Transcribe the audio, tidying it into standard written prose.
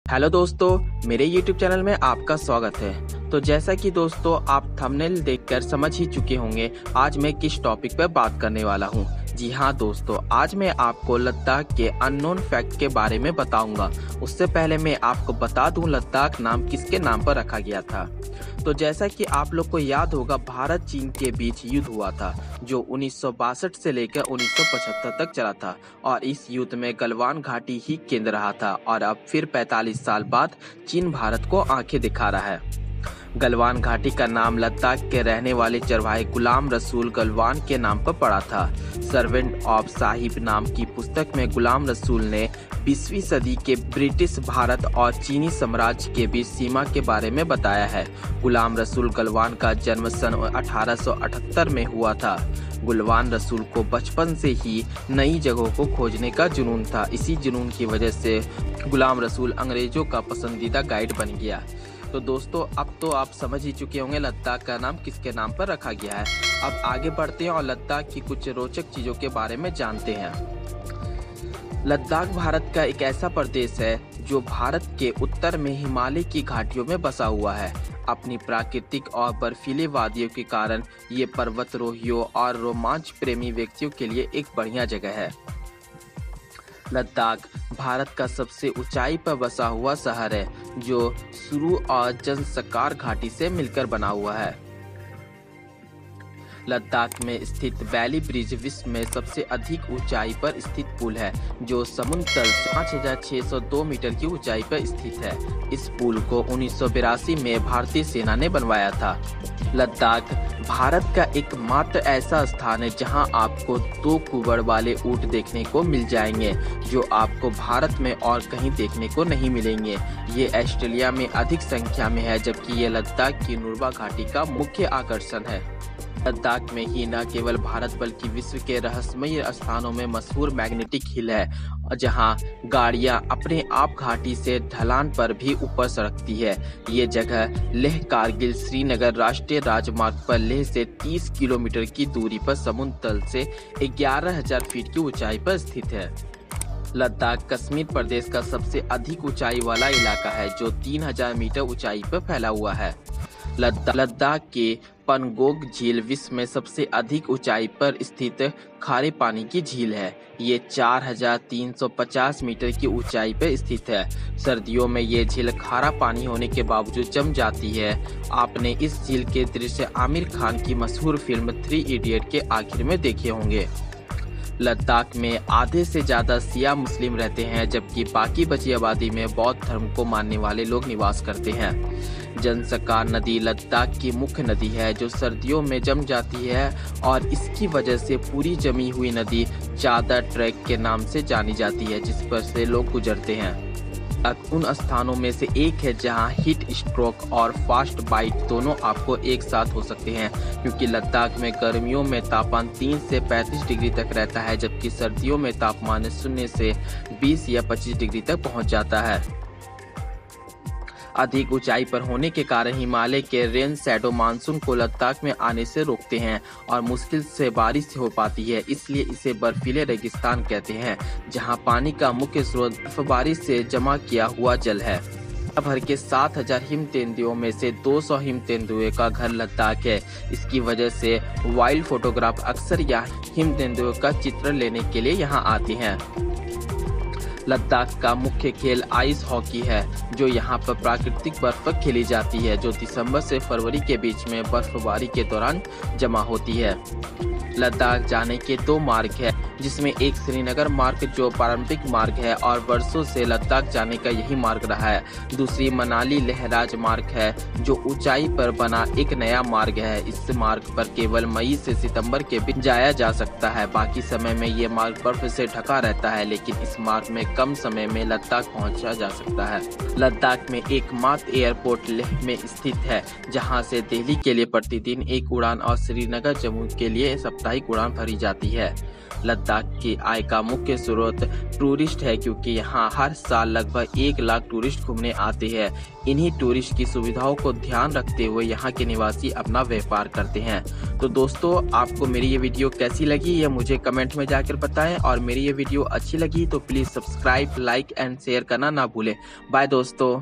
Hello दोस्तों, मेरे YouTube channel में आपका स्वागत है। तो जैसा कि दोस्तों आप थंबनेल देखकर समझ ही चुके होंगे आज मैं किस टॉपिक पर बात करने वाला हूं। जी हाँ दोस्तों, आज मैं आपको लद्दाख के अननोन फैक्ट के बारे में बताऊंगा। उससे पहले मैं आपको बता दूं लद्दाख नाम किसके नाम पर रखा गया था। तो जैसा कि आप लोग को याद होगा, भारत चीन के बीच युद्ध हुआ था जो 1962 से लेकर 1975 तक चला था और इस युद्ध में गलवान घाटी ही केंद्र रहा था और अब फिर 45 साल बाद चीन भारत को आंखें दिखा रहा है। गलवान घाटी का नाम लद्दाख के रहने वाले चरवाहे गुलाम रसूल गलवान के नाम पर पड़ा था। सर्वेंट ऑफ साहिब नाम की पुस्तक में गुलाम रसूल ने 20वीं सदी के ब्रिटिश भारत और चीनी साम्राज्य के बीच सीमा के बारे में बताया है। गुलाम रसूल गलवान का जन्म सन 1878 में हुआ था। गुलवान रसूल को बचपन से ही नई जगहों को खोजने का जुनून था। इसी जुनून की वजह से गुलाम रसूल अंग्रेजों का पसंदीदा गाइड बन गया। तो दोस्तों अब तो आप समझ ही चुके होंगे लद्दाख का नाम किसके नाम पर रखा गया है। अब आगे बढ़ते हैं और लद्दाख की कुछ रोचक चीजों के बारे में जानते हैं। लद्दाख भारत का एक ऐसा प्रदेश है जो भारत के उत्तर में हिमालय की घाटियों में बसा हुआ है। अपनी प्राकृतिक और बर्फीले वादियों के कारण ये पर्वतारोहियों और रोमांच प्रेमी व्यक्तियों के लिए एक बढ़िया जगह है। लद्दाख भारत का सबसे ऊंचाई पर बसा हुआ शहर है जो सुरु और जंसकार घाटी से मिलकर बना हुआ है। लद्दाख में स्थित वैली ब्रिज विश्व में सबसे अधिक ऊंचाई पर स्थित पुल है जो समुद्र तल से 5602 मीटर की ऊंचाई पर स्थित है। इस पुल को 1982 में भारतीय सेना ने बनवाया था। लद्दाख भारत का एकमात्र ऐसा स्थान है जहां आपको 2 कुबड़ वाले ऊंट देखने को मिल जाएंगे जो आपको भारत में और कहीं देखने को नहीं मिलेंगे। ये ऑस्ट्रेलिया में अधिक संख्या में है, जबकि ये लद्दाख की नुब्रा घाटी का मुख्य आकर्षण है। लद्दाख में ही न केवल भारत बल्कि विश्व के रहस्यमय स्थानों में मशहूर मैग्नेटिक हिल है जहां गाड़ियां अपने आप घाटी से ढलान पर भी ऊपर सड़कती है। ये जगह लेह कारगिल श्रीनगर राष्ट्रीय राजमार्ग पर लेह से 30 किलोमीटर की दूरी पर समुद्र तल से 11,000 फीट की ऊंचाई पर स्थित है। लद्दाख कश्मीर प्रदेश का सबसे अधिक ऊंचाई वाला इलाका है जो 3000 मीटर ऊंचाई पर फैला हुआ है। लद्दाख की पनगोग झील विश्व में सबसे अधिक ऊंचाई पर स्थित खारे पानी की झील है। ये 4350 मीटर की ऊंचाई पर स्थित है। सर्दियों में ये झील खारा पानी होने के बावजूद जम जाती है। आपने इस झील के दृश्य आमिर खान की मशहूर फिल्म 3 इडियट के आखिर में देखे होंगे। लद्दाख में आधे से ज्यादा शिया मुस्लिम रहते हैं, जबकि बाकी बची आबादी में बौद्ध धर्म को मानने वाले लोग निवास करते हैं। जंसकार नदी लद्दाख की मुख्य नदी है जो सर्दियों में जम जाती है और इसकी वजह से पूरी जमी हुई नदी चादर ट्रैक के नाम से जानी जाती है, जिस पर से लोग गुजरते हैं। उन स्थानों में से एक है जहां हीट स्ट्रोक और फास्ट बाइट दोनों आपको एक साथ हो सकते हैं, क्योंकि लद्दाख में गर्मियों में तापमान 3 से 35 डिग्री तक रहता है, जबकि सर्दियों में तापमान 0 से 20 या 25 डिग्री तक पहुंच जाता है। अधिक ऊंचाई पर होने के कारण हिमालय के रेन शैडो मानसून को लद्दाख में आने से रोकते हैं और मुश्किल से बारिश हो पाती है। इसलिए इसे बर्फीले रेगिस्तान कहते हैं जहां पानी का मुख्य स्रोत बर्फबारी से जमा किया हुआ जल है। भर के 7000 हिम तेंदुओं में से 200 हिम तेंदुए का घर लद्दाख है। इसकी वजह से वाइल्ड फोटोग्राफ अक्सर यहाँ हिम तेंदुओं का चित्र लेने के लिए यहाँ आते हैं। लद्दाख का मुख्य खेल आइस हॉकी है जो यहाँ पर प्राकृतिक बर्फ पर खेली जाती है, जो दिसंबर से फरवरी के बीच में बर्फबारी के दौरान जमा होती है। लद्दाख जाने के 2 मार्ग है, जिसमें एक श्रीनगर मार्ग जो पारंपरिक मार्ग है और वर्षों से लद्दाख जाने का यही मार्ग रहा है। दूसरी मनाली लेह राजमार्ग है जो ऊंचाई पर बना एक नया मार्ग है। इस मार्ग पर केवल मई से सितंबर के बीच जाया जा सकता है। बाकी समय में ये मार्ग बर्फ से ढका रहता है, लेकिन इस मार्ग में कम समय में लद्दाख पहुंचा जा सकता है। लद्दाख में एकमात्र एयरपोर्ट लेह में स्थित है, जहां से दिल्ली के लिए प्रतिदिन एक उड़ान और श्रीनगर जम्मू के लिए साप्ताहिक उड़ान भरी जाती है। लद्दाख की आय का मुख्य स्रोत टूरिस्ट है, क्योंकि यहाँ हर साल लगभग 1 लाख टूरिस्ट घूमने आते हैं। इन्हीं टूरिस्ट की सुविधाओं को ध्यान रखते हुए यहाँ के निवासी अपना व्यापार करते हैं। तो दोस्तों, आपको मेरी ये वीडियो कैसी लगी ये मुझे कमेंट में जाकर बताएं, और मेरी ये वीडियो अच्छी लगी तो please subscribe, like and share करना ना भूलें। बाय दोस्तों।